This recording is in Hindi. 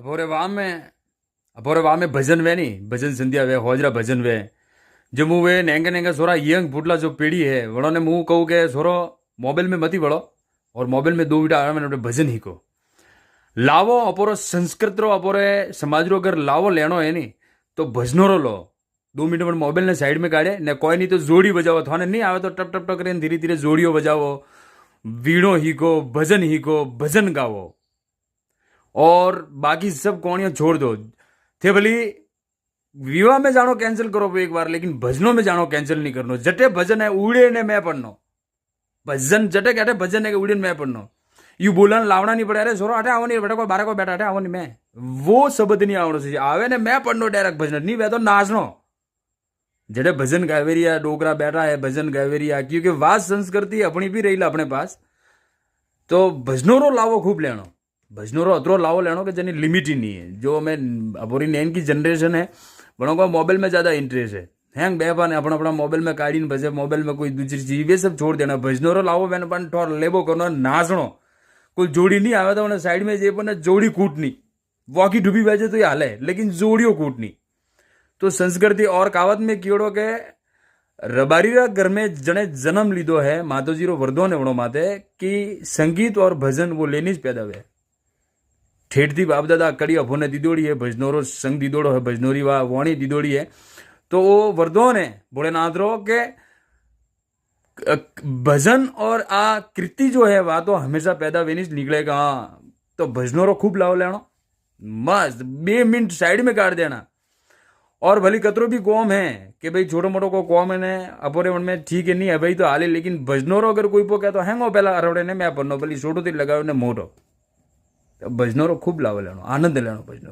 अपोरे वाह में भजन वे नहीं भजन संध्या वे होजरा भजन वे जो मुँह वे नेंगे नेंगे सोरा यंग फुटला जो पीढ़ी है वड़ो ने मुँह कहूँ के सोरो मोबाइल में मती वड़ो और मोबाइल में दो बीटा मैंने भजन ही को लावो अपोरो संस्कृत रो अपोरे समाज रो अगर लावो लेनो है नहीं तो भजनो रो लो 2 मिनट में मोबाइल ने साइड में काढ़े ने कोई नहीं तो जोड़ी बजाओ थाने नहीं आवे तो टप टप टप करीने धीरे धीरे जोड़ियों बजाओ वीणो हीको भजन गावो और बाकी सब कोणियों छोड़ दो थे भली विवाह में जानो कैंसिल करो एक बार लेकिन भजनों में जानो कैंसिल नहीं करनो जटे भजन है उड़े ने मैं पढ़नो भजन जटे कहते भजन है उड़े ने मैं पढ़नो यू बोलन लावना नहीं पड़े अरे छोरो अटे आवो नहीं बेटा को बारह को बैठा अटे आवो नहीं मैं वो शब्द नहीं आवड़ो चाहिए आवे ने मैं पढ़नो डायरेक्ट भजन नहीं वे तो नाचनो जड़े भजन गावेरिया डोकरा बैठा है भजन गावेरिया क्योंकि वास संस्कृति अपनी भी रही अपने पास तो भजनों रो लावो खूब लेनो भजनों रो अतरो लावो लेनो कि जनी लिमिट ही नहीं है जो मैं अपोरी नैन की जनरेशन है बड़ों को मोबाइल में ज़्यादा इंटरेस्ट है हैंग बेपान अपना अपना मोबाइल में काढ़ी भजे मोबाइल में कोई दूसरी चीज वे सब छोड़ देना भजनों रो लावो मैंने पण ठोर लेबो करनो नाचनो कोई जोड़ी नहीं आवे तो साइड में जे पण जोड़ी कूटनी वॉकी डुबी बजे तो ये हाल है लेकिन जोड़ियों कूटनी तो संस्कृति और कावत में कीड़ो के रबारीरा घर में जने जन्म लीधो है मातोजी रो वरदो ने वणो माते कि संगीत और भजन वो लेनी ज पैदा हुए ठेठ थी बाप दादा कड़ी अभोने दीदोड़ी है भजनोरो संग दीदोड़ो है भजनोरी वा वाणी दीदोड़ी है तो वो वरदो ने भोलेनाथ रो के भजन और आ कृति जो है वह तो हमेशा पैदा वेनी निकलेगा हाँ तो भजनों रो खूब लाभ लेना मस्त 2 मिनट साइड में काट देना और भली कतरो भी कौम है कि भाई छोटो मोटो को कौम है ने अपोरे मन में ठीक है नहीं है भाई तो हाले लेकिन भजनों रो अगर कोई पो कहता हैंगो पहला अरवड़े ने मैं पढ़नो भली छोटो थी लगाओ ने मोटो तो भजनों रो खूब लाभ लेनो आनंद लेनो भजनों